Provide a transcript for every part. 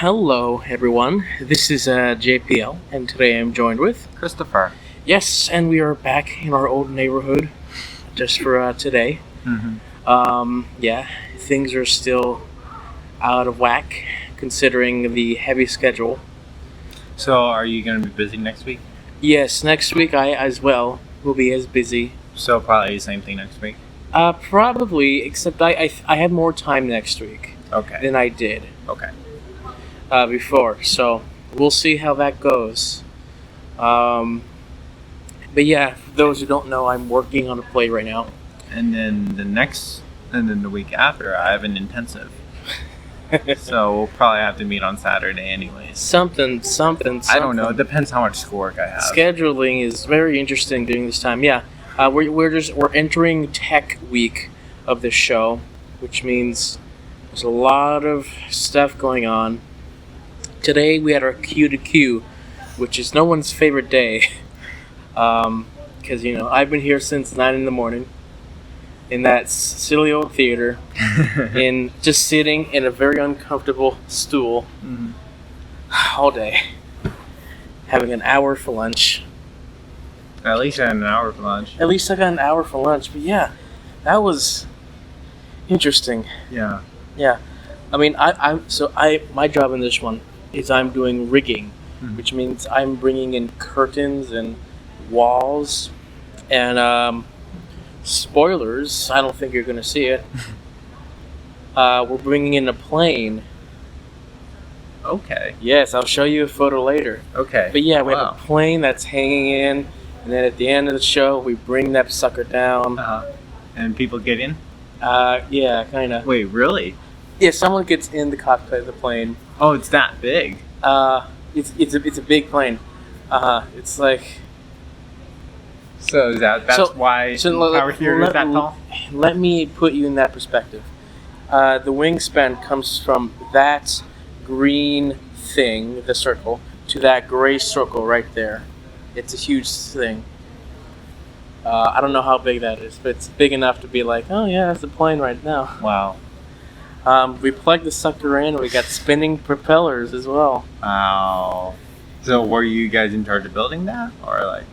Hello, everyone. This is JPL, and today I'm joined with. Christopher. Yes, and we are back in our old neighborhood just for today. Yeah, things are still out of whack considering the heavy schedule. So, are you going to be busy next week? Yes, next week I as well will be as busy. So, probably the same thing next week? Probably, except I have more time next week Okay. than I did Okay. before, so we'll see how that goes. But yeah, for those who don't know, I'm working on a play right now. And then the week after, I have an intensive. So, we'll probably have to meet on Saturday anyways. Something. I don't know. It depends how much schoolwork I have. Scheduling is very interesting during this time. Yeah, we're entering Tech Week of the show, which means there's a lot of stuff going on. Today we had our Q to Q, which is no one's favorite day, because I've been here since 9 a.m. in that silly old theater, in just sitting in a very uncomfortable stool all day, having an hour for lunch. At least I had an hour for lunch. At least I got an hour for lunch, but yeah, that was interesting. Yeah. Yeah, I mean, my job in this one is I'm doing rigging, which means I'm bringing in curtains and walls, and spoilers. I don't think you're gonna see it. We're bringing in a plane. Okay. Yes, I'll show you a photo later. Okay. But yeah, we have a plane that's hanging in, and then at the end of the show, we bring that sucker down. And people get in? Yeah, kind of. Wait, really? Yeah, someone gets in the cockpit of the plane. Oh, it's that big? It's a big plane. It's like. So that's why Power Theater is that tall? Let me put you in that perspective. The wingspan comes from that green thing, the circle, to that gray circle right there. It's a huge thing. I don't know how big that is, but it's big enough to be like, oh yeah, that's a plane right now. Wow. We plugged the sucker in. We got spinning propellers as well. Wow. So were you guys in charge of building that, or like?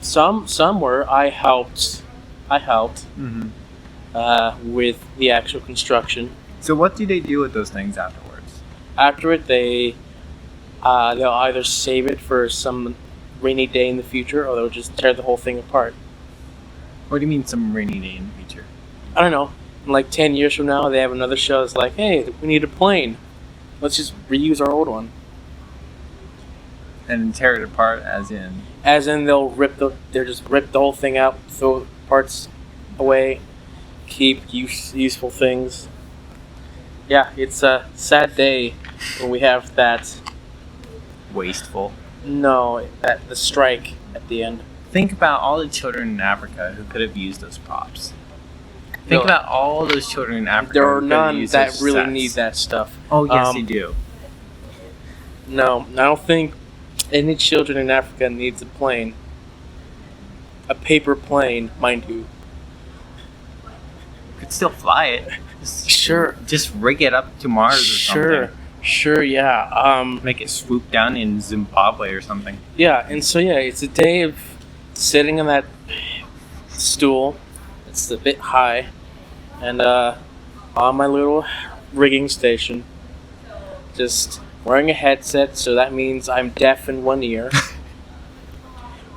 Some were. I helped. With the actual construction. So what do they do with those things afterwards? After it, they'll either save it for some rainy day in the future, or they'll just tear the whole thing apart. What do you mean some rainy day in the future? I don't know. In like 10 years from now, they have another show that's like, hey, we need a plane. Let's just reuse our old one. And tear it apart as in? As in they'll rip the whole thing out, throw parts away, keep useful things. Yeah, it's a sad day when we have that. Wasteful. No, the strike at the end. Think about all the children in Africa who could have used those props. Think about all those children in Africa. There are none that really need that stuff. Oh, yes, they do. No, I don't think any children in Africa needs a plane. A paper plane, mind you. You could still fly it. Sure. Just rig it up to Mars or something. Sure, yeah. Make it swoop down in Zimbabwe or something. Yeah, and so yeah, it's a day of sitting on that stool. It's a bit high, and on my little rigging station, just wearing a headset, so that means I'm deaf in one ear,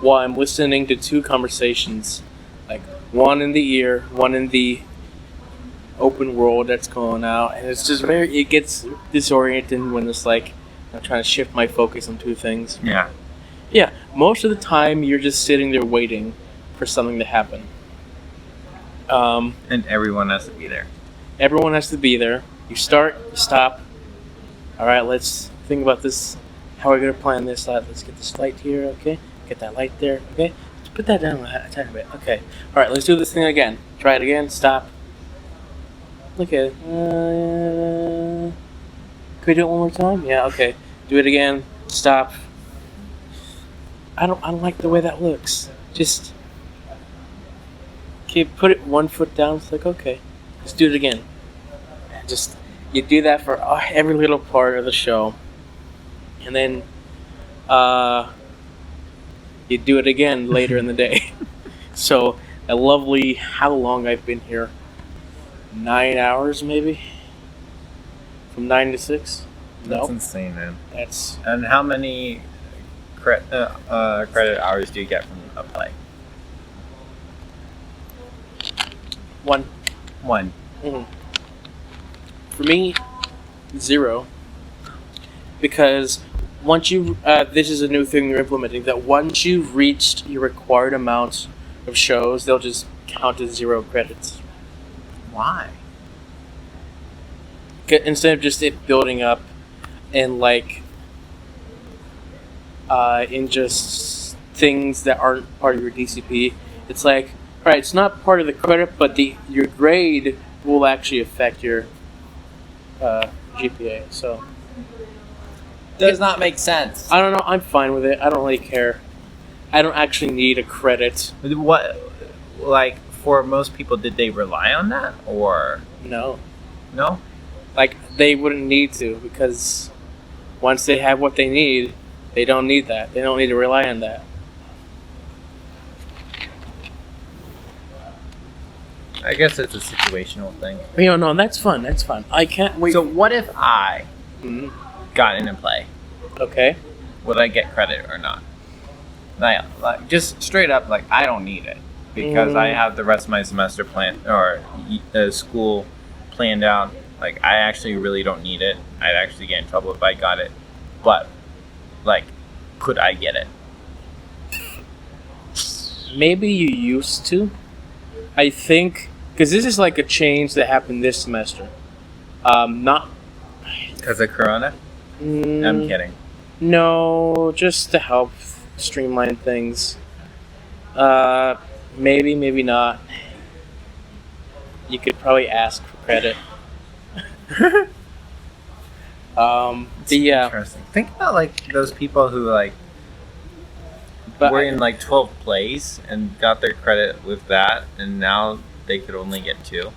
while I'm listening to two conversations, like one in the ear, one in the open world that's going out, and it's just it gets disorienting when it's like I'm trying to shift my focus on two things. Yeah, most of the time you're just sitting there waiting for something to happen. And everyone has to be there. Everyone has to be there. You start, you stop. All right, let's think about this. How are we going to plan this? Let's get this light here, okay? Get that light there, okay? Let's put that down a tiny bit, okay. All right, let's do this thing again. Try it again, stop. Okay. Can we do it one more time? Yeah, okay. Do it again, stop. I don't like the way that looks. Just put it one foot down. It's like, okay, let's do it again. Just you do that for every little part of the show, and then you do it again later in the day. So a lovely, how long I've been here? 9 hours maybe? From 9 to 6? That's No. insane, man. That's And how many credit hours do you get from a play? 1. 1. Mhm. For me, 0. Because once you, this is a new thing they're implementing, that once you've reached your required amount of shows, they'll just count as 0 credits. Why? Instead of just it building up and like in just things that aren't part of your DCP, it's like, all right, it's not part of the credit, but your grade will actually affect your GPA. So Does not make sense. I don't know. I'm fine with it. I don't really care. I don't actually need a credit. What, like, for most people, did they rely on that, or No, no? like they wouldn't need to, because once they have what they need, they don't need that. They don't need to rely on that. I guess it's a situational thing. No, that's fun. That's fun. I can't wait. So what if I Mhm. got in a play? Okay. Would I get credit or not? Like just straight up, like I don't need it because I have the rest of my semester planned or school planned out. Like I actually really don't need it. I'd actually get in trouble if I got it. But like, could I get it? Maybe you used to. I think because this is like a change that happened this semester. Not. Because of Corona? I'm kidding. No, just to help streamline things. Maybe, maybe not. You could probably ask for credit. But yeah, Interesting. Think about like those people who like but were in like 12 plays and got their credit with that, and now they could only get 2.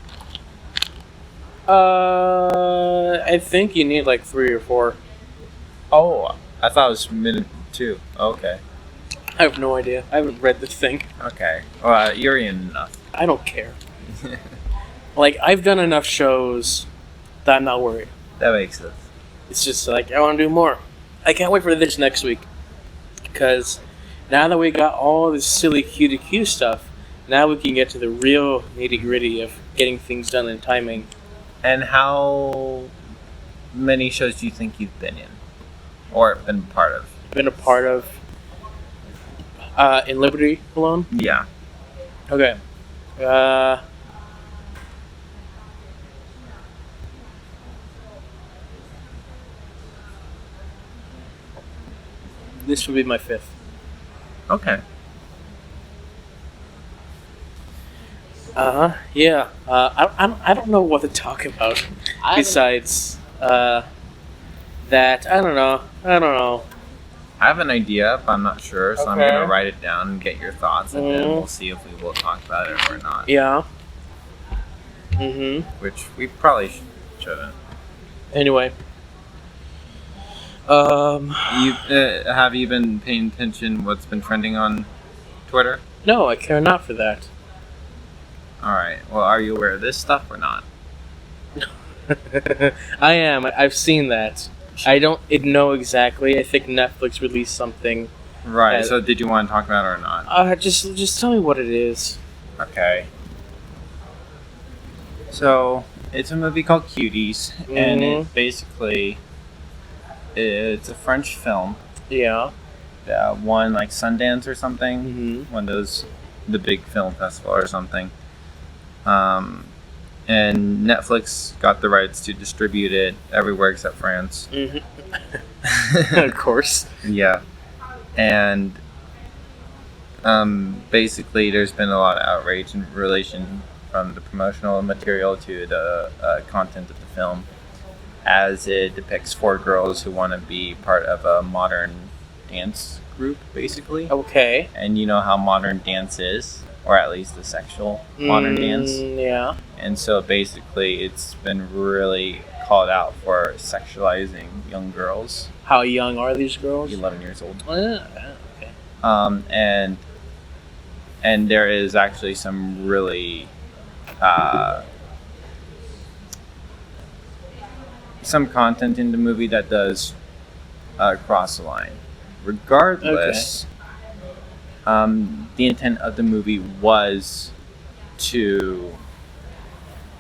I think you need like 3 or 4. Oh, I thought it was minute 2. Okay. I have no idea. I haven't read the thing. Okay. Well, you're in enough. I don't care. Like, I've done enough shows that I'm not worried. That makes sense. It's just like, I want to do more. I can't wait for this next week. Because now that we got all this silly Q to Q stuff, now we can get to the real nitty gritty of getting things done in timing. And how many shows do you think you've been in? Or been part of? Been a part of in Liberty alone? Yeah. Okay. This would be my 5th. Okay. Yeah. I don't know what to talk about besides that. I don't know. I have an idea, but I'm not sure, so I'm Okay. going to write it down and get your thoughts, and then we'll see if we will talk about it or not. Yeah. Mm-hmm. Which we probably shouldn't. Anyway. You have you been paying attention what's been trending on Twitter? No, I care not for that. Alright, well, are you aware of this stuff or not? I am. I've seen that. I don't know exactly. I think Netflix released something. Right, so did you want to talk about it or not? Just tell me what it is. Okay. So, it's a movie called Cuties, and it basically, it's a French film Yeah. that won like Sundance or something, Mm-hmm. one of those, the big film festival or something. And Netflix got the rights to distribute it everywhere except France. Mm-hmm. Of course. Yeah. And basically there's been a lot of outrage in relation from the promotional material to the content of the film, as it depicts 4 girls who want to be part of a modern dance group, basically. Okay. And you know how modern dance is, or at least the sexual modern dance. Yeah. And so basically it's been really called out for sexualizing young girls. How young are these girls? 11 years old. Okay. And there is actually some really some content in the movie that does cross the line. Regardless, the intent of the movie was to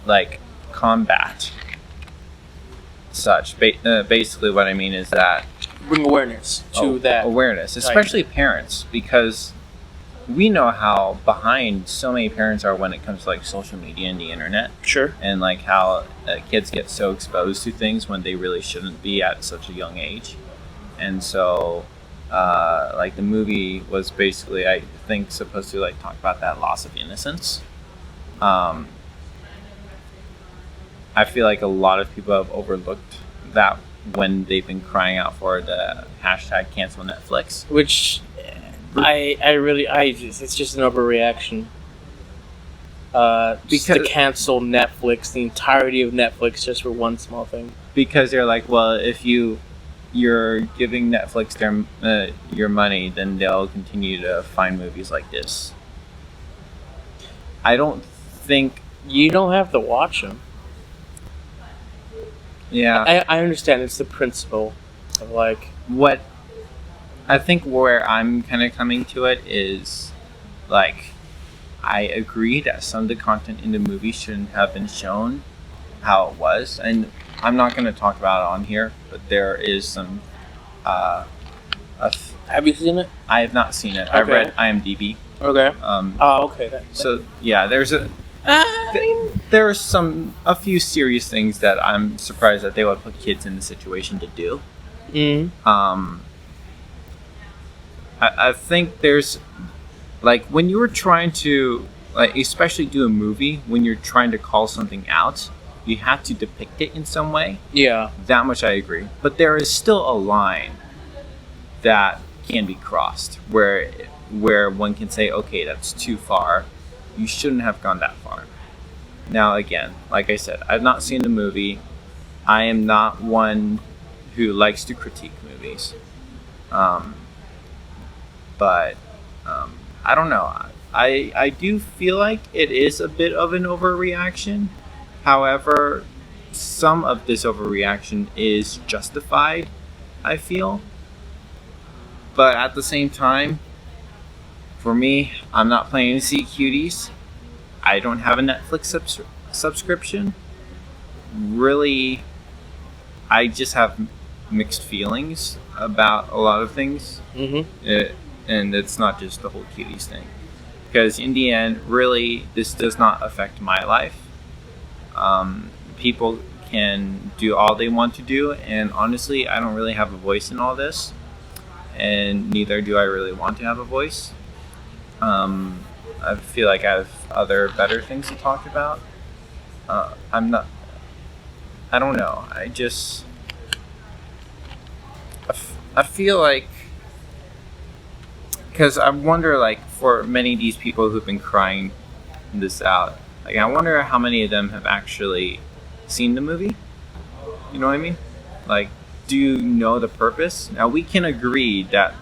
like combat such. Basically, what I mean is that Bring awareness to that. Awareness, especially parents, because we know how behind so many parents are when it comes to like social media and the internet. Sure. And like how kids get so exposed to things when they really shouldn't be at such a young age. And so like the movie was basically, I think, supposed to like talk about that loss of innocence. I feel like a lot of people have overlooked that when they've been crying out for the hashtag cancel Netflix. Which it's just an overreaction. Because to cancel Netflix, the entirety of Netflix, just for one small thing. Because they're like, well, if you're giving Netflix their your money, then they'll continue to find movies like this. I don't think you don't have to watch them. Yeah, I understand. It's the principle of like what I think where I'm kind of coming to it is like I agree that some of the content in the movie shouldn't have been shown how it was, and I'm not going to talk about it on here, but there is some. Have you seen it? I have not seen it. Okay. I read IMDb. Okay. Okay. So yeah, there's there are a few serious things that I'm surprised that they would put kids in the situation to do. I think there's like when you were trying to like especially do a movie when you're trying to call something out, you have to depict it in some way. Yeah. That much I agree. But there is still a line that can be crossed where one can say, okay, that's too far. You shouldn't have gone that far. Now, again, like I said, I've not seen the movie. I am not one who likes to critique movies. But I don't know. I do feel like it is a bit of an overreaction. However, some of this overreaction is justified, I feel. But at the same time, for me, I'm not planning to see cuties. I don't have a Netflix subscription. Really, I just have mixed feelings about a lot of things. And it's not just the whole cuties thing. Because in the end, really, this does not affect my life. People can do all they want to do, and honestly, I don't really have a voice in all this. And neither do I really want to have a voice. I feel like I have other better things to talk about. I don't know. I feel like, because I wonder, like, for many of these people who've been crying this out, like, I wonder how many of them have actually seen the movie. You know what I mean? Like, do you know the purpose? Now, we can agree that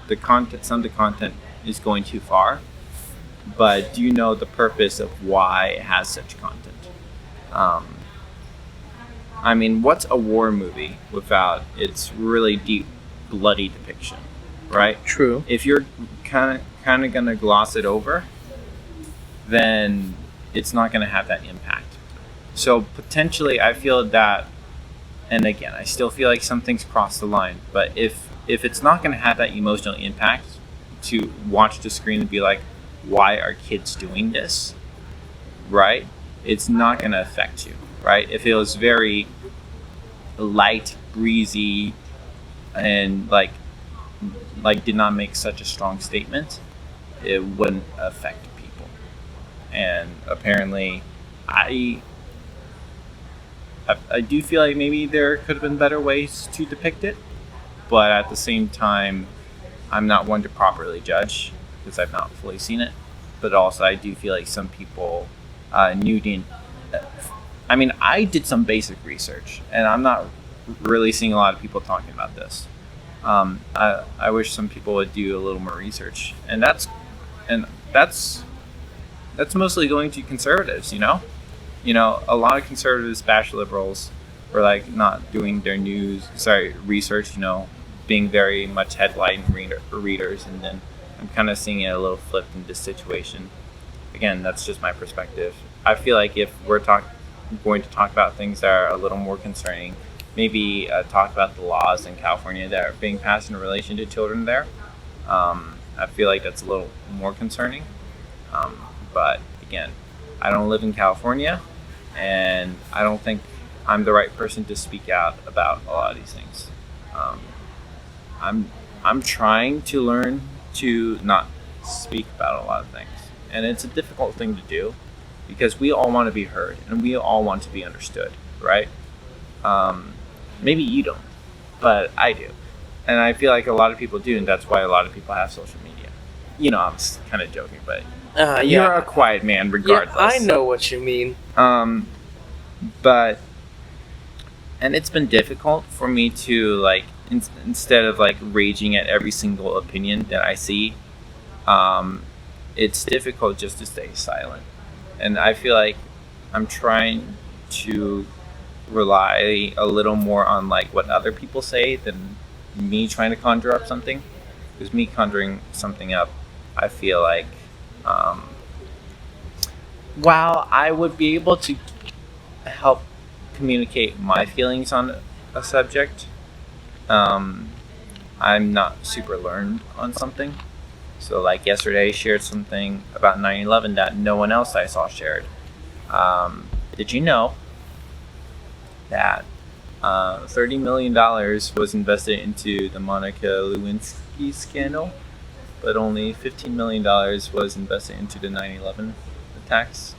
some of the content is going too far. But do you know the purpose of why it has such content? I mean, what's a war movie without its really deep, bloody depiction, right? True. If you're kind of gonna gloss it over, then it's not gonna have that impact. So potentially, I feel that, and again, I still feel like some things cross the line. But if it's not gonna have that emotional impact to watch the screen and be like, why are kids doing this, right? It's not going to affect you, right? If it was very light, breezy, and like did not make such a strong statement, it wouldn't affect people. And apparently, I do feel like maybe there could have been better ways to depict it, but at the same time, I'm not one to properly judge, because I've not fully seen it. But also, I do feel like some people knew I mean, I did some basic research, and I'm not really seeing a lot of people talking about this. I wish some people would do a little more research, and that's mostly going to conservatives. A lot of conservatives bash liberals for like not doing their research. Being very much headline readers, and then I'm kind of seeing it a little flipped in this situation. Again, that's just my perspective. I feel like if we're going to talk about things that are a little more concerning, maybe talk about the laws in California that are being passed in relation to children there. I feel like that's a little more concerning. But again, I don't live in California, and I don't think I'm the right person to speak out about a lot of these things. I'm trying to learn to not speak about a lot of things, and it's a difficult thing to do because we all want to be heard and we all want to be understood, right? Maybe you don't, but I do, and I feel like a lot of people do, and that's why a lot of people have social media. I'm kind of joking, but you're a quiet man regardless. Yeah, I know what you mean. But it's been difficult for me to like instead of like raging at every single opinion that I see, it's difficult just to stay silent. And I feel like I'm trying to rely a little more on like what other people say than me trying to conjure up something. Because me conjuring something up, I feel like while I would be able to help communicate my feelings on a subject, I'm not super learned on something. So like yesterday I shared something about 9/11 that no one else I saw shared. Did you know that $30 million was invested into the Monica Lewinsky scandal, but only $15 million was invested into the 9/11 attacks?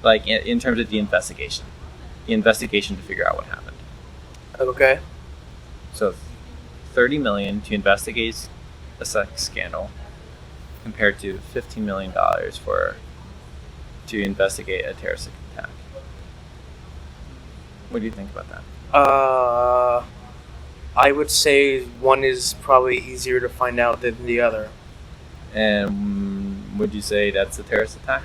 Like in terms of the investigation to figure out what happened. Okay. So $30 million to investigate a sex scandal compared to $15 million to investigate a terrorist attack. What do you think about that? I would say one is probably easier to find out than the other. And would you say that's a terrorist attack?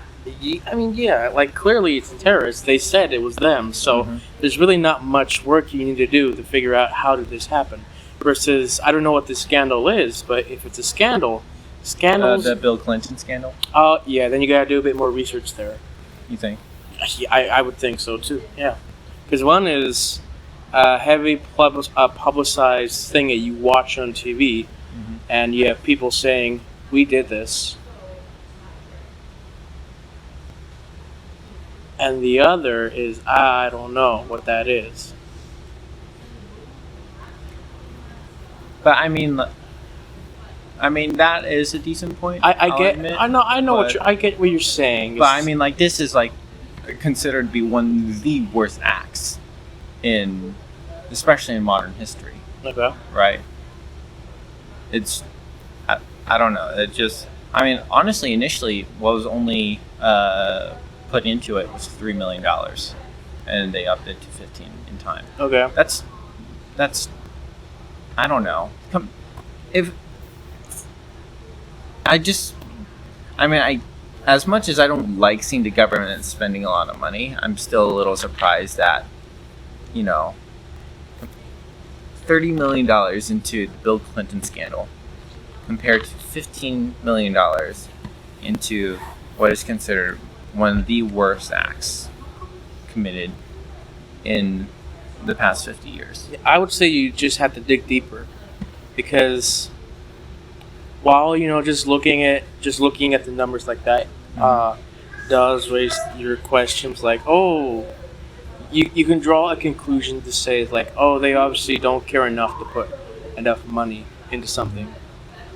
I mean, yeah, like clearly it's a terrorist. They said it was them, so there's really not much work you need to do to figure out how did this happen. Versus, I don't know what this scandal is, but if it's a scandals... the Bill Clinton scandal? Yeah, then you gotta do a bit more research there. You think? Yeah, I would think so too, yeah. Because one is a heavy publicized thing that you watch on TV, and you have people saying, we did this. And the other is, I don't know what that is. But I mean that is a decent point. I get what you're saying. But I mean, like, this is like considered to be one of the worst acts especially in modern history. Okay. Right. It's, I don't know. It just, I mean, honestly, initially, what was only put into it was $3 million, and they upped it to 15 in time. Okay. That's, I don't know. As much as I don't like seeing the government spending a lot of money, I'm still a little surprised that, $30 million into the Bill Clinton scandal compared to $15 million into what is considered one of the worst acts committed in the past 50 years. I would say you just have to dig deeper, because while just looking at the numbers like that does raise your questions, like, oh, you can draw a conclusion to say, like, oh, they obviously don't care enough to put enough money into something.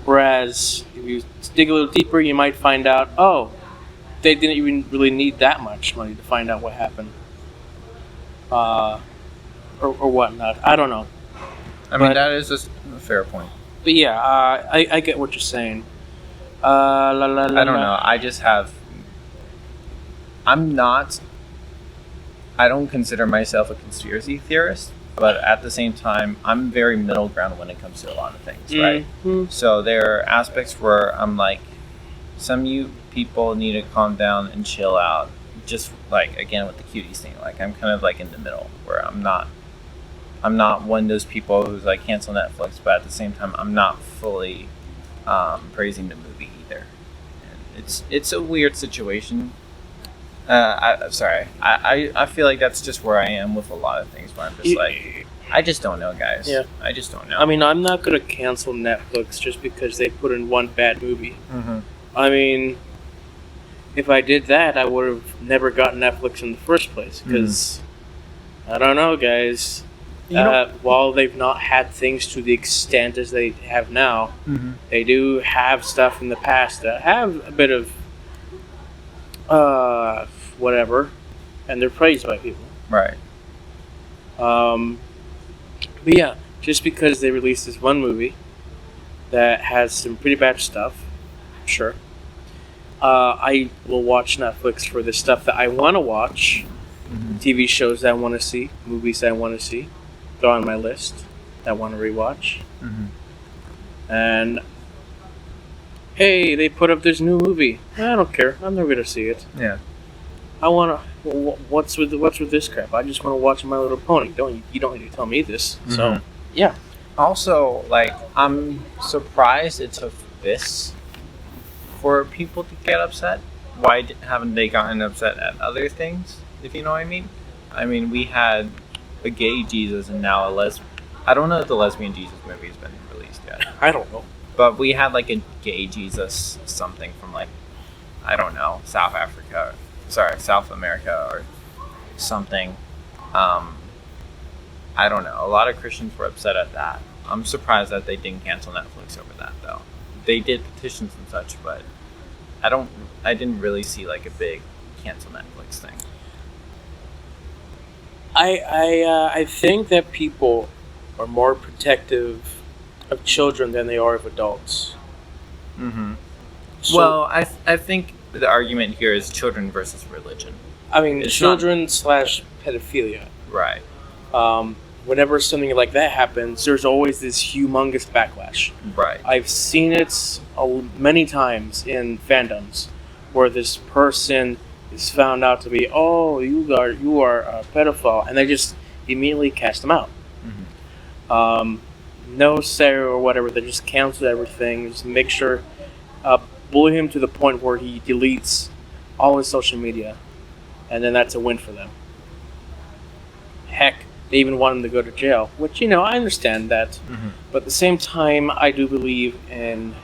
Whereas if you dig a little deeper, you might find out, oh, they didn't even really need that much money to find out what happened, or whatnot. I don't know. I mean, that is a fair point. But yeah, I get what you're saying. I don't know. I just have. I'm not I don't consider myself a conspiracy theorist, but at the same time, I'm very middle ground when it comes to a lot of things, right? Mhm. So there are aspects where I'm like, some you people need to calm down and chill out. Just like again with the cuties thing, like I'm kind of like in the middle where I'm not one of those people who's like cancel Netflix, but at the same time I'm not fully praising the movie either. And it's a weird situation. I feel like that's just where I am with a lot of things. Where I'm just like, I just don't know, guys. Yeah. I just don't know. I mean, I'm not gonna cancel Netflix just because they put in one bad movie. Mm-hmm. I mean, if I did that, I would have never gotten Netflix in the first place. Because I don't know, guys. While they've not had things to the extent as they have now, they do have stuff in the past that have a bit of whatever, and they're praised by people. Right. But yeah, just because they released this one movie that has some pretty bad stuff, sure. I will watch Netflix for the stuff that I want to watch, TV shows that I want to see, movies that I want to see. They're on my list that I want to rewatch. And hey, they put up this new movie. I don't care. I'm never gonna see it. Yeah. I wanna. What's with this crap? I just want to watch My Little Pony. You don't need to tell me this. So yeah. Also, like, I'm surprised it took this for people to get upset. Why haven't they gotten upset at other things? If you know what I mean. I mean, we had a gay Jesus and now a lesbian. I don't know if the lesbian Jesus movie has been released yet. I don't know. But we had like a gay Jesus something from like, I don't know, South America or something. I don't know. A lot of Christians were upset at that. I'm surprised that they didn't cancel Netflix over that though. They did petitions and such, but I didn't really see like a big cancel Netflix thing. I think that people are more protective of children than they are of adults. So, Well, I think the argument here is children versus religion. I mean, it's children / pedophilia. Right. Whenever something like that happens, there's always this humongous backlash. Right. I've seen it many times in fandoms where this person is found out to be, you are a pedophile, and they just immediately cast them out. No say or whatever, they just cancel everything, just make sure, bully him to the point where he deletes all his social media, and then that's a win for them. Heck, they even want him to go to jail, which, I understand that, but at the same time, I do believe in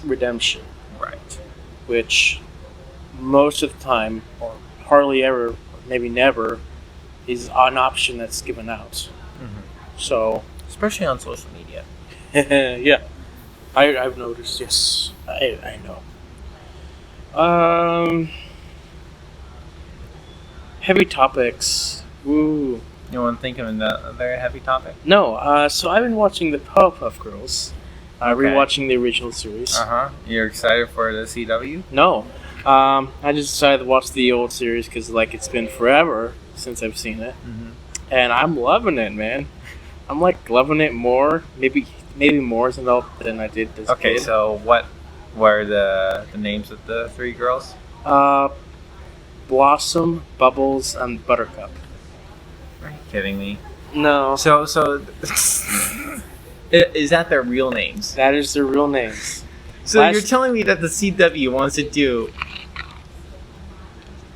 redemption. Right. Which most of the time, or hardly ever, or maybe never, is an option that's given out. So, Especially on social media. yeah, I've noticed. Yes, I know. Heavy topics. Ooh. You want to think of another heavy topic? No. So I've been watching the Powerpuff Girls. Rewatching the original series. You're excited for the CW? No. I just decided to watch the old series because, it's been forever since I've seen it. And I'm loving it, man. I'm, loving it more. Maybe more than I did as a Okay, kid. so what were the names of the three girls? Blossom, Bubbles, and Buttercup. Are you kidding me? No. So is that their real names? That is their real names. So you're telling me that the CW wants to do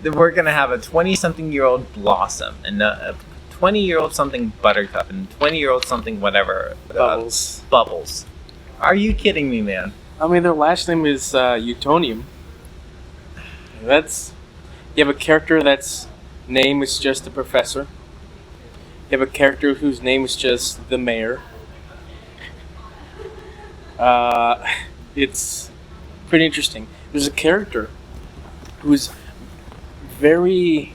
that we're gonna have a 20-something-year-old Blossom and a 20-year-old something Buttercup and 20-year-old something whatever Bubbles. Are you kidding me, man? I mean, their last name is Utonium. You have a character that's name is just the professor. You have a character whose name is just the mayor. It's pretty interesting. There's a character who's very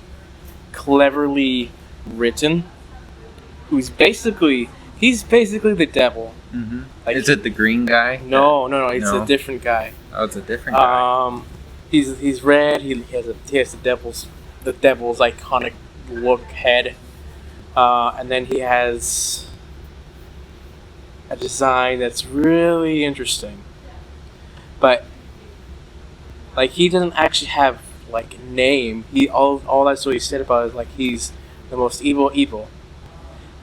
cleverly written. He's basically the devil. Is it the green guy? No. It's a different guy. Oh, it's a different guy. He's red. He has the the devil's iconic look head, and then he has a design that's really interesting. But like he doesn't actually have like a name. He all that's what he said about is like he's the most evil,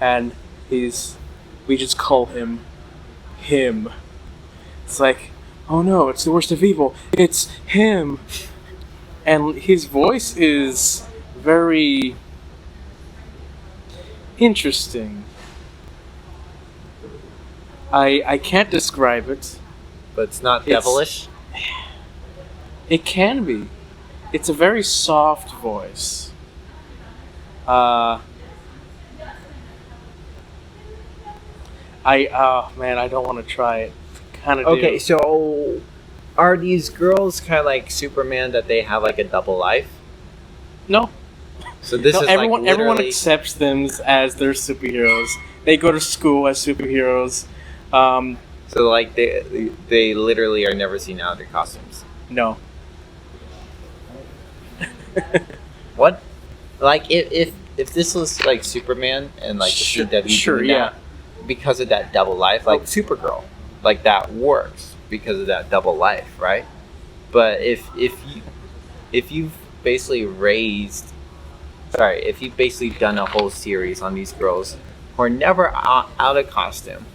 and we just call him. It's like, oh no, it's the worst of evil. It's him, and his voice is very interesting. I can't describe it. But it's not devilish. It can be. It's a very soft voice. I don't want to try it. Kind of. Okay, so are these girls kind of like Superman that they have like a double life? No. So this is everyone. like Everyone literally... accepts them as their superheroes. They go to school as superheroes. So like they literally are never seen out of their costumes. No. What? Like if this was like Superman and like the CW doing that, because of that double life, like Supergirl, like that works because of that double life, right? But if you've basically if you've basically done a whole series on these girls who are never out of costume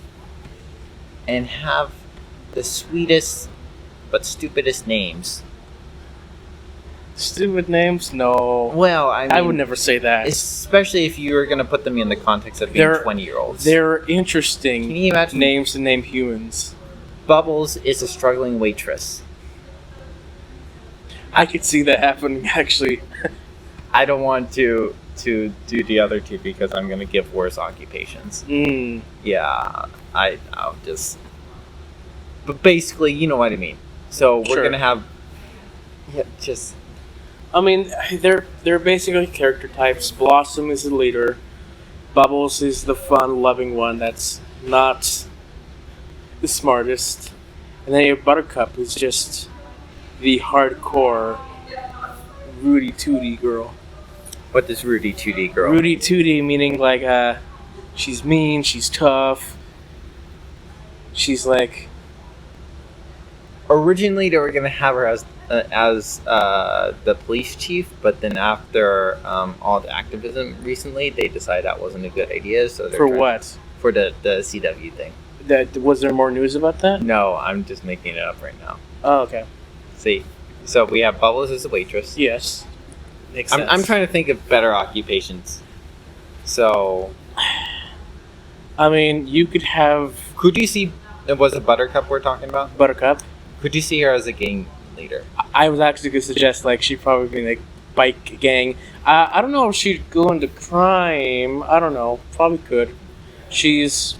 and have the sweetest but stupidest names. Stupid names? No. Well, I mean, I would never say that. Especially if you were going to put them in the context of being 20-year-olds. They're interesting. Can you imagine names to name humans? Bubbles is a struggling waitress. I could see that happening, actually. I don't want to do the other two because I'm going to give worse occupations. Yeah, I'll just... But basically, you know what I mean. So we're going to have... Yeah, just... I mean, they're basically character types. Blossom is the leader. Bubbles is the fun, loving one that's not the smartest. And then you have Buttercup, who's just the hardcore Rudy Tooty girl. What does Rudy Tooty girl? Rudy Tooty meaning like she's mean, she's tough. She's like... Originally, they were going to have her as the police chief, but then after all the activism recently, they decided that wasn't a good idea. So for what? For the CW thing. Was there more news about that? No, I'm just making it up right now. Oh, okay. See, so we have Bubbles as a waitress. Yes, makes sense. I'm trying to think of better occupations. So, I mean, you could have. Could you see? Was it Buttercup we're talking about? Buttercup. Could you see her as a gang leader? I was actually going to suggest like she'd probably be like bike gang. I don't know if she'd go into crime. I don't know. Probably could. She's.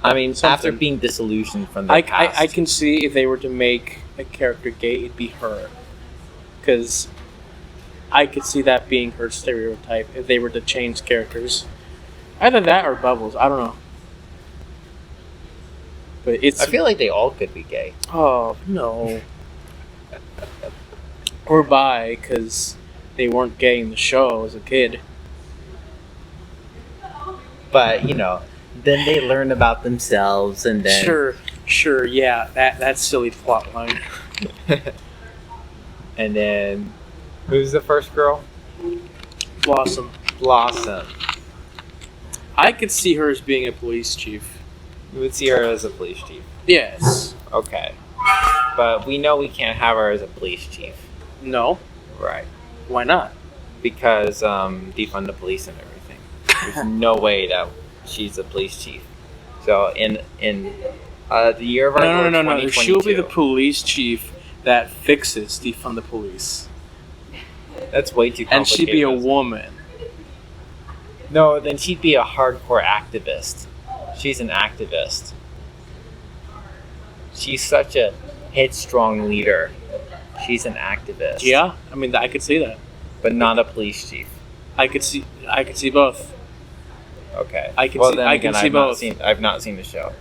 I mean, something. After being disillusioned from the past. I can see if they were to make a character gay, it'd be her. Because I could see that being her stereotype if they were to change characters. Either that or Bubbles. I don't know. But I feel like they all could be gay. Oh, no. Or bi, because they weren't gay in the show as a kid. But, you know, then they learn about themselves and then... Sure, yeah. That's silly plot line. And then... Who's the first girl? Blossom. I could see her as being a police chief. You would see her as a police chief? Yes. Okay. But we know we can't have her as a police chief. No. Right. Why not? Because defund the police and everything. There's no way that she's a police chief. So in the year of our Lord, No. 2022, She'll be the police chief that fixes defund the police. That's way too complicated. And she'd be a woman. No, then she'd be a hardcore activist. She's an activist. She's such a headstrong leader. She's an activist. Yeah, I mean, I could see that. But not a police chief. I could see both. Okay. I can see both. I've not seen the show.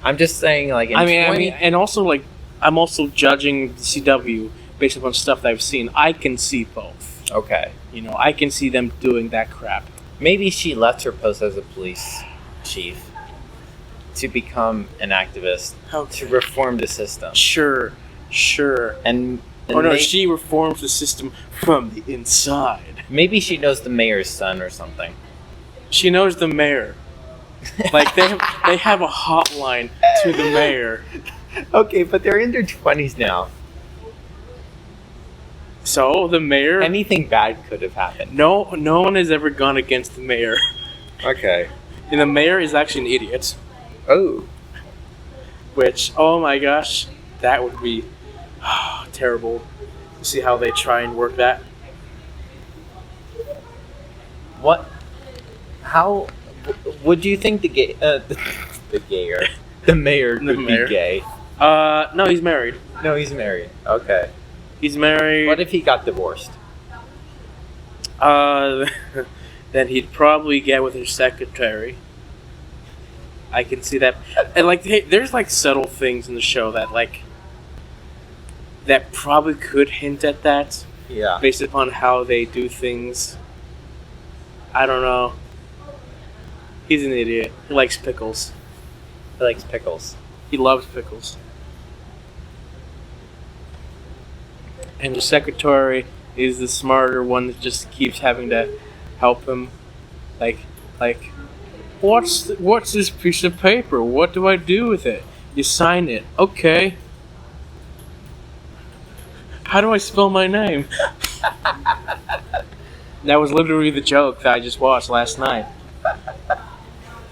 I'm just saying, like, I mean, and also, like, I'm also judging the CW based upon stuff that I've seen. I can see both. Okay. You know, I can see them doing that crap. Maybe she left her post as a police chief to become an activist to reform the system. Sure. And Oh no, she reforms the system from the inside. Maybe she knows the mayor's son or something. She knows the mayor. Like they have a hotline to the mayor. Okay, but they're in their 20s now. So the mayor. Anything bad could have happened. No one has ever gone against the mayor. Okay. And the mayor is actually an idiot. Oh. Which, oh my gosh, that would be terrible. See how they try and work that. What? How would you think the mayor could be gay? No, he's married. No, he's married. Okay. He's married. What if he got divorced? Then he'd probably get with his secretary. I can see that. And like, there's like subtle things in the show that probably could hint at that. Yeah. Based upon how they do things. I don't know. He's an idiot. He likes pickles. He likes pickles. He loves pickles. And the secretary is the smarter one that just keeps having to help him. Like, what's this piece of paper? What do I do with it? You sign it. Okay. How do I spell my name? That was literally the joke that I just watched last night.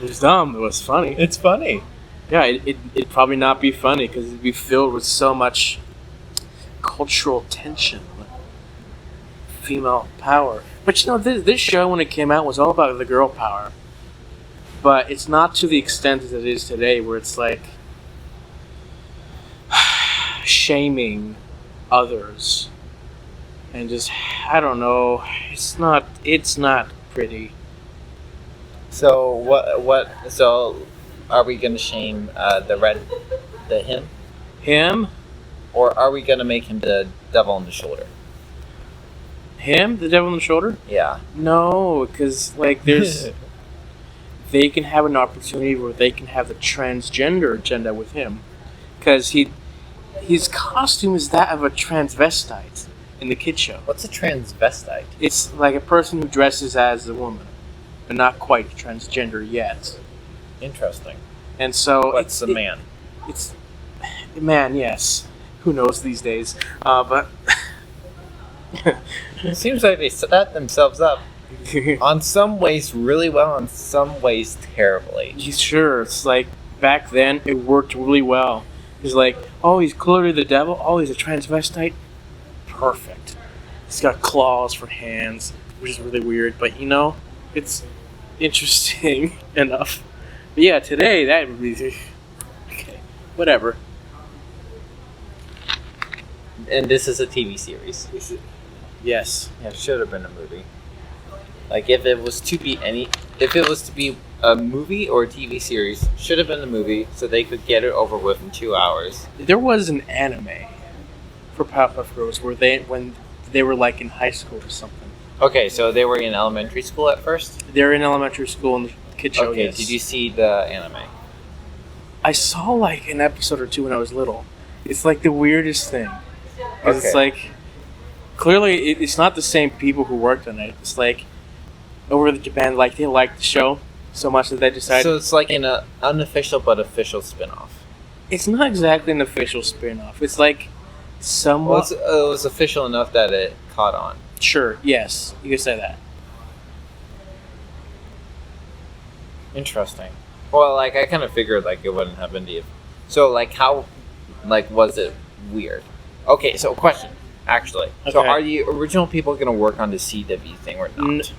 It was dumb. It was funny. It's funny. Yeah, it'd probably not be funny because it'd be filled with so much cultural tension, female power. But you know, this show when it came out was all about the girl power. But it's not to the extent that it is today, where it's like shaming others and just, I don't know, it's not pretty. So what so are we gonna shame Him? or are we gonna make him the devil on the shoulder? Him? The devil on the shoulder? Yeah. No, because like there's they can have an opportunity where they can have the transgender agenda with him, because his costume is that of a transvestite in the kid show. What's a transvestite? It's like a person who dresses as a woman, but not quite transgender yet. Interesting. And so What's a man? It's a man, yes. Who knows these days? But It seems like they set themselves up on some ways really well, on some ways terribly. Sure, it's like back then it worked really well. He's like, oh, he's clearly the devil. Oh, he's a transvestite. Perfect. He's got claws for hands, which is really weird, but you know, it's interesting enough. But yeah, today that would be okay. Whatever. And this is a TV series. Yes. Yeah, it should have been a movie. Like if it was to be a movie or a TV series, should have been a movie so they could get it over with in 2 hours. There was an anime for Powerpuff Girls when they were like in high school or something. Okay, so they were in elementary school at first? They were in elementary school in the kid show. Okay, yes. did you see the anime? I saw like an episode or two when I was little. It's like the weirdest thing. 'Cause Okay. it's like, clearly it's not the same people who worked on it. It's like, over in Japan, like they liked the show so much that they decided. So it's like an unofficial but official spin-off. It's not exactly an official spin-off. It's like somewhat. Well, it was official enough that it caught on. Sure, yes, you could say that. Interesting. Well, like I kind of figured like it wouldn't happen to you. So like how, like was it weird? Okay, so question, actually. So Okay. are the original people going to work on the CW thing or not?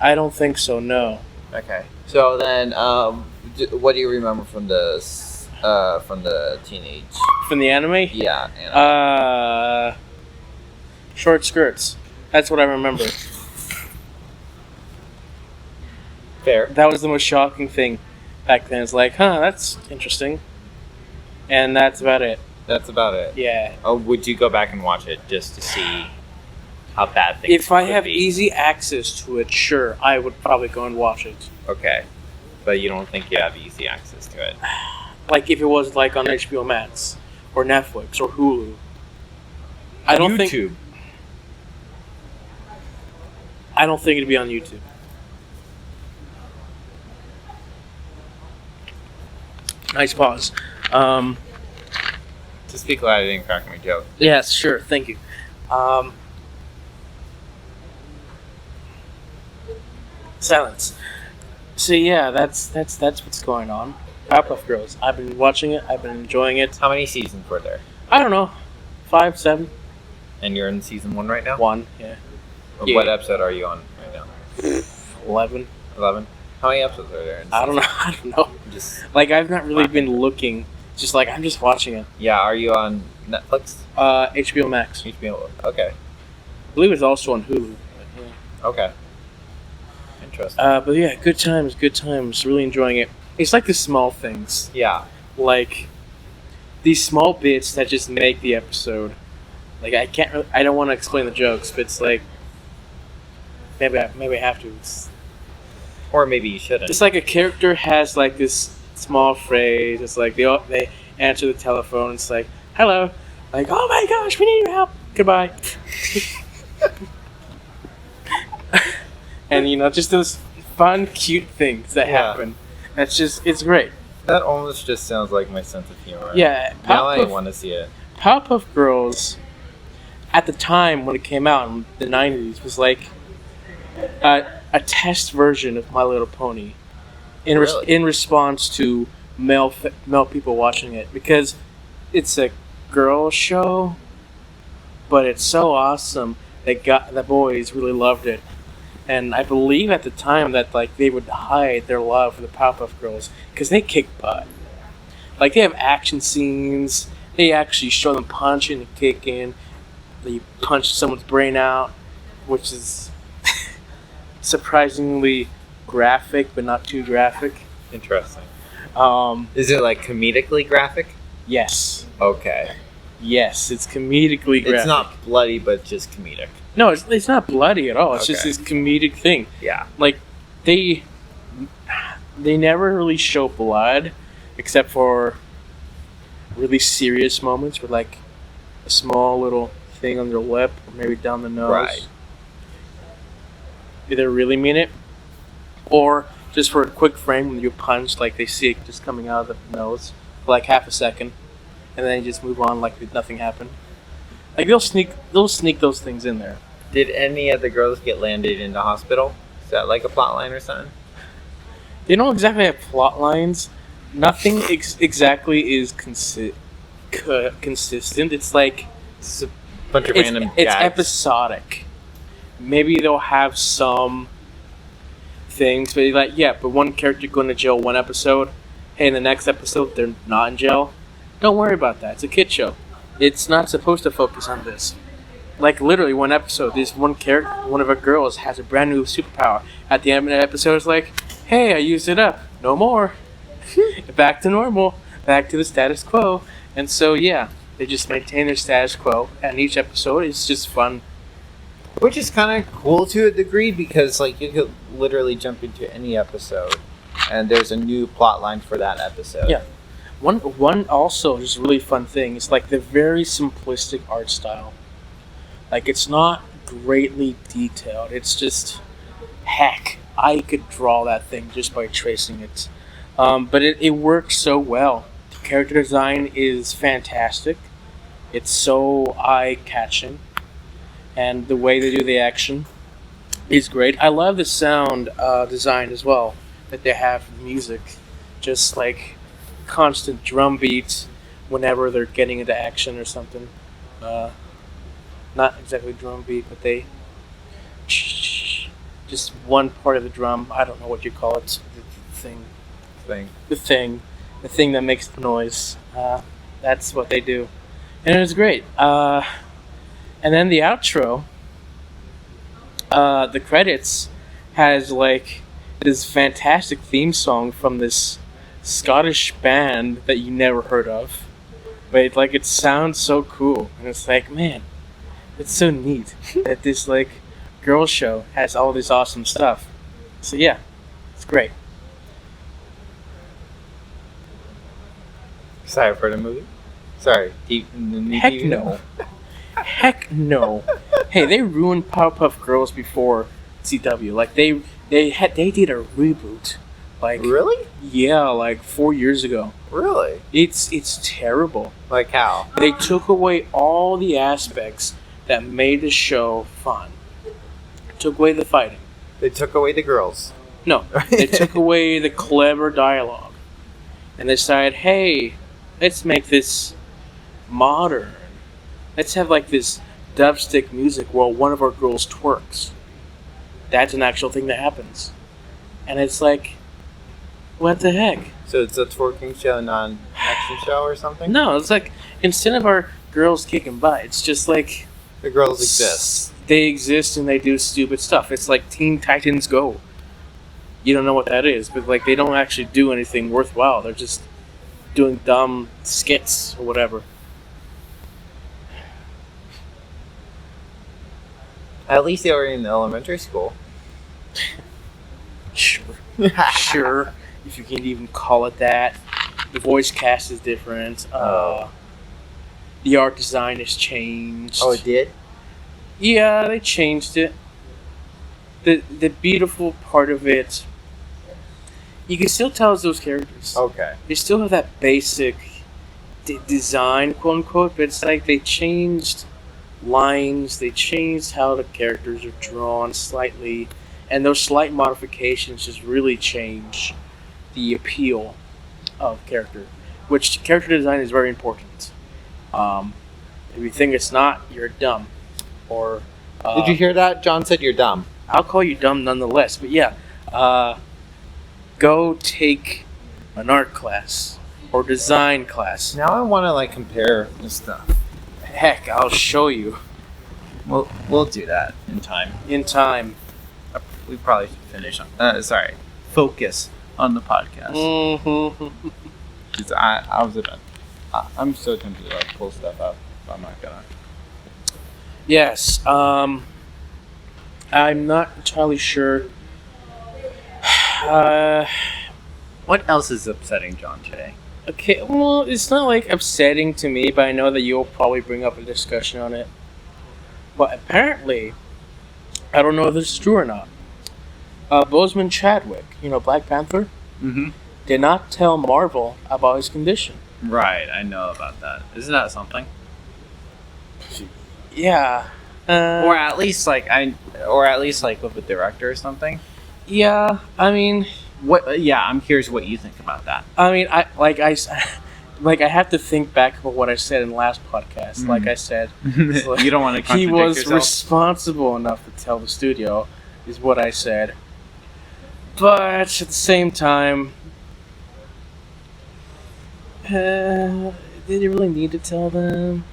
I don't think so. No. Okay. So then, what do you remember from the teenage? From the anime? Yeah. Anime. Short skirts. That's what I remember. Fair. That was the most shocking thing back then. It's like, huh, that's interesting. And that's about it. That's about it. Yeah. Oh, would you go back and watch it just to see how bad things If I could have be? easy access to it, sure, I would probably go and watch it. Okay. But you don't think you have easy access to it? Like if it was like on HBO Max or Netflix or Hulu. I don't think YouTube. it'd be on YouTube. Nice pause. Just be glad I didn't crack my joke. Yes, sure. Thank you. Silence. So yeah, that's what's going on. Powerpuff Girls. I've been watching it. I've been enjoying it. How many seasons were there? I don't know, 5, 7, And you're in season 1 right now? 1. Yeah, Or Yeah. what episode are you on right now? 11. 11? How many episodes are there? I don't know. I don't know. Just Like I've not really been looking. Just like I'm just watching it. yeah. Are you on Netflix? HBO Max. HBO. Okay. I believe it's also on Hulu. But, yeah. Okay. Interesting. But yeah, good times. Good times. Really enjoying it. It's like the small things. Yeah. Like these small bits that just make the episode. Like I don't want to explain the jokes, but it's like maybe I have to. Or maybe you shouldn't. It's like a character has like this small phrase. It's like they answer the telephone. It's like hello, like oh my gosh, we need your help. Goodbye. And just those fun, cute things that Yeah. happen. It's great. That almost just sounds like my sense of humor. Yeah, Now I want to see it. Powerpuff Girls, at the time when it came out in the 90s, was like a test version of My Little Pony Really? in response to male people watching it, because it's a girl show, but it's so awesome that the boys really loved it. And I believe at the time that like they would hide their love for the Powerpuff Girls because they kick butt. Like they have action scenes. They actually show them punching and kicking. They punch someone's brain out, which is surprisingly graphic, but not too graphic. Interesting. Yes, Is it like comedically graphic? yes, Okay. it's comedically graphic. It's not bloody, but just comedic. No, it's not bloody at all. It's just Okay. this comedic thing. Yeah. Like they never really show blood, except for really serious moments with like a small little thing on their lip or maybe down the nose. Right. Either really mean it, or just for a quick frame when you punch, like they see it just coming out of the nose for like half a second, and then you just move on like nothing happened. Like they'll sneak those things in there. Did any of the girls get landed in the hospital? Is that like a plot line or something? They don't exactly have plot lines. Nothing exactly is consistent. It's like It's a bunch of it's random it's gags. episodic. Maybe they'll have some things, but but one character going to jail one episode. Hey, in the next episode they're not in jail. Don't worry about that. It's a kid show. It's not supposed to focus on this. Like literally one episode, this one character, one of our girls has a brand new superpower. At the end of the episode, it's like, "Hey, I used it up. No more. Back to normal. Back to the status quo." And so yeah, they just maintain their status quo, and each episode is just fun. Which is kind of cool to a degree because like you could literally jump into any episode and there's a new plot line for that episode. Yeah. One also just really fun thing is like the very simplistic art style. Like it's not greatly detailed. It's just heck, I could draw that thing just by tracing it. But it works so well. The character design is fantastic. It's so eye-catching. And the way they do the action is great. I love the sound design as well that they have for the music. Just like constant drum beats whenever they're getting into action or something. Not exactly drum beat, but they just one part of the drum. I don't know what you call it. The thing that makes the noise. That's what they do, and it was great. And then the outro, the credits has like this fantastic theme song from this Scottish band that you never heard of. but it sounds so cool, and it's like, man, it's so neat that this like girl show has all this awesome stuff. So yeah, it's great. Sorry for the movie. Sorry. Heck no. Heck no. Hey, they ruined Powerpuff Girls before CW. Like they did a reboot. Like Really? Yeah, like 4 years ago. Really? It's terrible. Like how? They took away all the aspects that made the show fun. Took away the fighting. They took away the girls. No, they took away the clever dialogue. And they decided, hey, let's make this modern. Let's have like this dubstep music while one of our girls twerks. That's an actual thing that happens. And it's like, what the heck? So it's a twerking show, not an action show or something? No, it's like, instead of our girls kicking butt, it's just like... The girls exist. They exist and they do stupid stuff. It's like Teen Titans Go. You don't know what that is, but like they don't actually do anything worthwhile. They're just doing dumb skits or whatever. At least they were in elementary school. Sure. Sure. If you can even call it that. The voice cast is different. The art design has changed. Oh, it did? Yeah, they changed it. The beautiful part of it, you can still tell it's those characters. Okay. They still have that basic design, quote unquote, but it's like they changed lines, they changed how the characters are drawn slightly, and those slight modifications just really change the appeal of character, which character design is very important. If you think it's not, you're dumb. Or Did you hear that? John said you're dumb. I'll call you dumb nonetheless, but yeah, go take an art class or design class. Now I want to like compare this stuff. Heck, I'll show you We'll do that in time. in time. We probably should finish on. Focus on the podcast. Mm-hmm. 'Cause I was about. I'm so tempted to like pull stuff up, but I'm not gonna. Yes, I'm not entirely sure. What else is upsetting John today? Okay, well, it's not like upsetting to me, but I know that you'll probably bring up a discussion on it. But apparently, I don't know if this is true or not. Boseman Chadwick, Black Panther, Mm-hmm. did not tell Marvel about his condition. Right, I know about that. Isn't that something? Yeah. Or at least like with the director or something. Yeah, I mean, What? Yeah, I'm curious what you think about that. I have to think back about what I said in the last podcast. Like I said, like, You don't want to he contradict was yourself. responsible enough to tell the studio, is what I said. But at the same time, did he really need to tell them?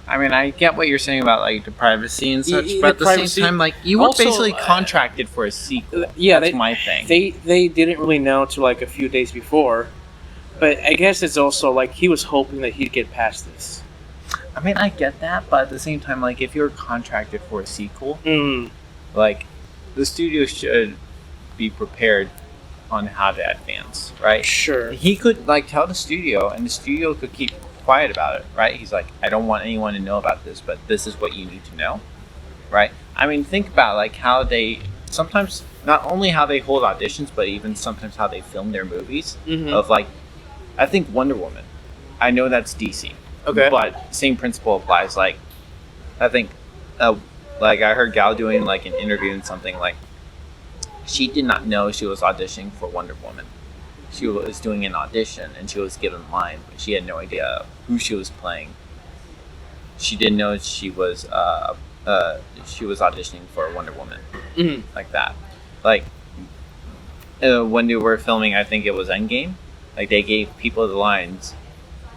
I mean, I get what you're saying about like the privacy and such, Yeah, but at the the privacy. same time, like you were Also, basically contracted for a sequel. Yeah, That's my thing. They didn't really know until like a few days before. But I guess it's also like he was hoping that he'd get past this. I mean, I get that, but at the same time, like if you're contracted for a sequel, Mm. like the studio should be prepared on how to advance, right? Sure. He could like tell the studio, and the studio could keep quiet about it, right? He's like, I don't want anyone to know about this, but this is what you need to know, right? I mean, think about like how they sometimes not only how they hold auditions, but even sometimes how they film their movies. Mhm. Of like, I think Wonder Woman. I know that's DC, Okay. but same principle applies. Like, I think, like I heard Gal doing like an interview and something like, she did not know she was auditioning for Wonder Woman. She was doing an audition and she was given lines, but she had no idea who she was playing. She didn't know she was auditioning for Wonder Woman, Mhm. like that. Like when they were filming, I think it was Endgame. Like they gave people the lines,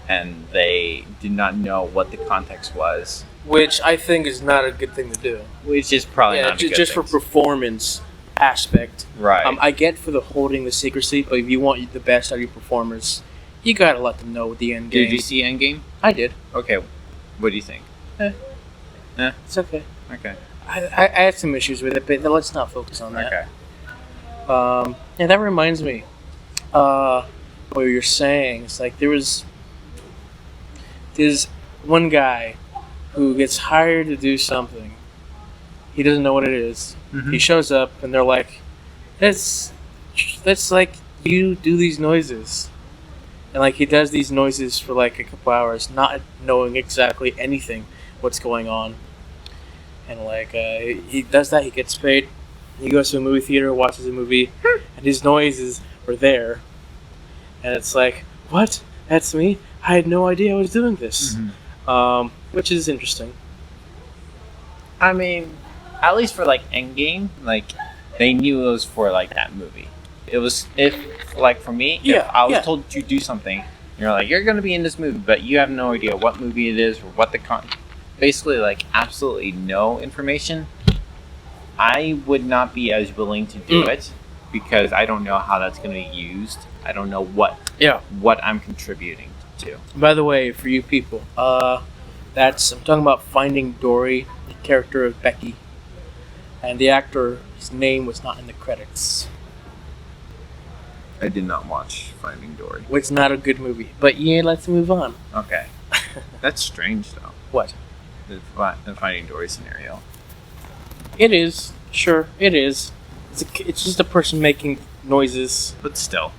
and they did not know what the context was, Which I think is not a good thing to do. which is probably Yeah, not a good just thing. for performance aspect. Right. I get for the holding the secrecy, but if you want the best out of your performers, You gotta let them know the end game. Did you see Endgame? I did. Okay, what do you think? It's okay. Okay. I had some issues with it, but let's not focus on that. Okay. Yeah, that reminds me. What you're saying, it's like there's one guy who gets hired to do something. He doesn't know what it is. Mhm. He shows up, and they're like, "That's like you do these noises," and like he does these noises for like a couple hours, not knowing exactly anything what's going on. And like he does that, he gets paid. He goes to a movie theater, watches a movie, and his noises were there. And it's like, what? That's me? I had no idea I was doing this. Mhm. Which is interesting. I mean, at least for like Endgame, like they knew it was for like that movie. It was if like for me, Yeah, if I was yeah. told to do something, you're like you're gonna be in this movie, but you have no idea what movie it is or what the basically like absolutely no information. I would not be as willing to do it because I don't know how that's gonna be used. I don't know what I'm contributing to. By the way, for you people, I'm talking about Finding Dory, the character of Becky, and the actor's name was not in the credits. I did not watch Finding Dory. It's not a good movie, but yeah, let's move on. Okay, that's strange though. What? The Finding Dory scenario. It is. Sure, it is. It's just a person making noises. But still.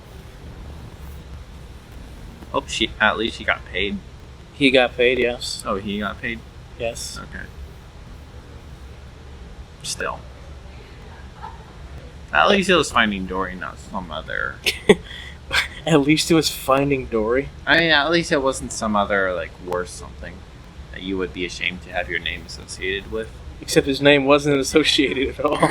Hope at least she got paid. He got paid, yes. Oh, he got paid? Yes. Okay. Still. At least it was Finding Dory, not some other... At least it was Finding Dory. I mean, at least it wasn't some other, like, worse something that you would be ashamed to have your name associated with. Except his name wasn't associated at all.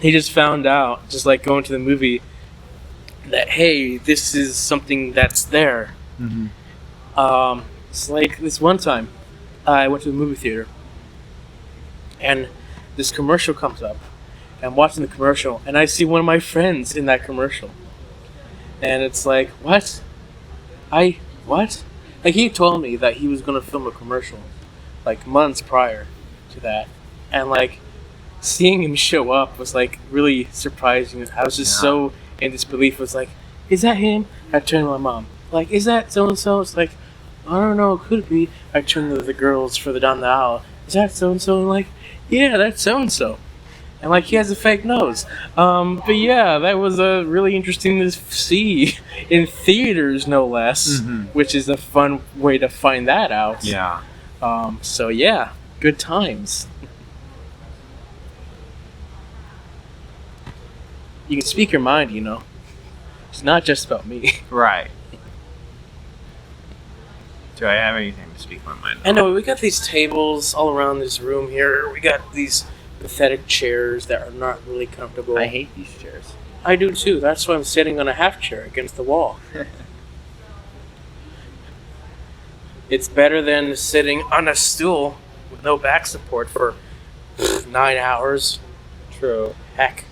He just found out, just like going to the movie, that, hey, this is something that's there. Mm-hmm. It's like this one time, I went to the movie theater, and this commercial comes up. I'm watching the commercial, and I see one of my friends in that commercial. And it's like, what? What? Like, he told me that he was going to film a commercial, like, months prior to that. And, like, seeing him show up was, like, really surprising. I was just so in disbelief. It was like, is that him? I turned to my mom. Like, is that so-and-so? It's like, I don't know, could be. I turned to the girls further down the aisle. Is that so-and-so? And like, yeah, that's so-and-so. And like, he has a fake nose. But yeah, that was really interesting to see in theaters, no less, which is a fun way to find that out. Yeah. So yeah, good times. You can speak your mind, you know. It's not just about me. Right. Do I have anything to speak my mind on? I know, we got these tables all around this room here. We got these pathetic chairs that are not really comfortable. I hate these chairs. I do too. That's why I'm sitting on a half chair against the wall. It's better than sitting on a stool with no back support for 9 hours. True. Heck.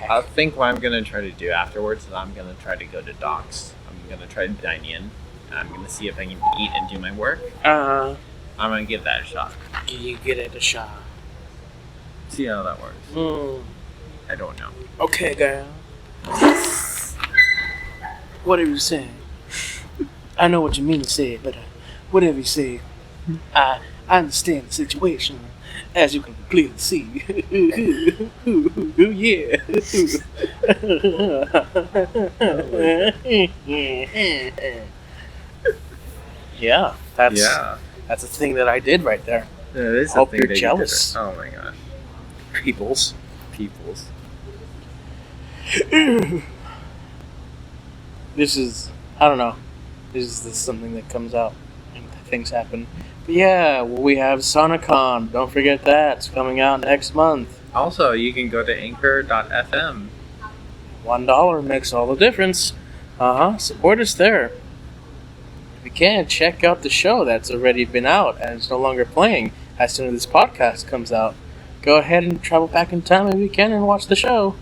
I think what I'm going to try to do afterwards is I'm going to try to go to Doc's. I'm going to try to dine in. And I'm going to see if I can eat and do my work. I'm going to give that a shot. You get it a shot. See how that works. I don't know. Okay, girl. Whatever you say. I know what you mean to say, but whatever you say, I understand the situation, as you can clearly see. Yeah. Yeah, that's a thing that I did right there. Yeah, it is Hope a thing you're that jealous. You did. Oh my gosh. Peoples. This is, I don't know. This is something that comes out and things happen. But yeah, we have Sonicon. Don't forget that. It's coming out next month. Also, you can go to anchor.fm. $1 makes all the difference. Support us there. If you can, check out the show that's already been out and it's no longer playing as soon as this podcast comes out. Go ahead and travel back in time if you can and watch the show.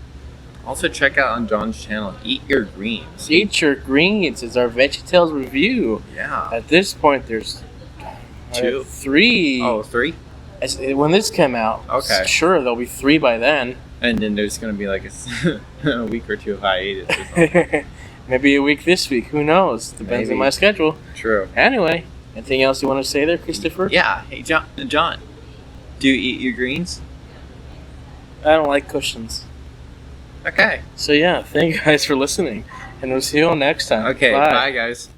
Also, check out on John's channel, Eat Your Greens. Eat Your Greens is our VeggieTales review. Yeah. At this point, there's 3. Oh, 3? When this came out, Okay. sure, there'll be 3 by then. And then there's going to be like a week or 2 of hiatus or something. Maybe a week this week. Who knows? Depends on Maybe. my schedule. True. Anyway, anything else you want to say there, Christopher? Yeah. Hey, John, do you eat your greens? I don't like cushions. Okay. So yeah, thank you guys for listening, and we'll see you all next time. Okay. Bye guys.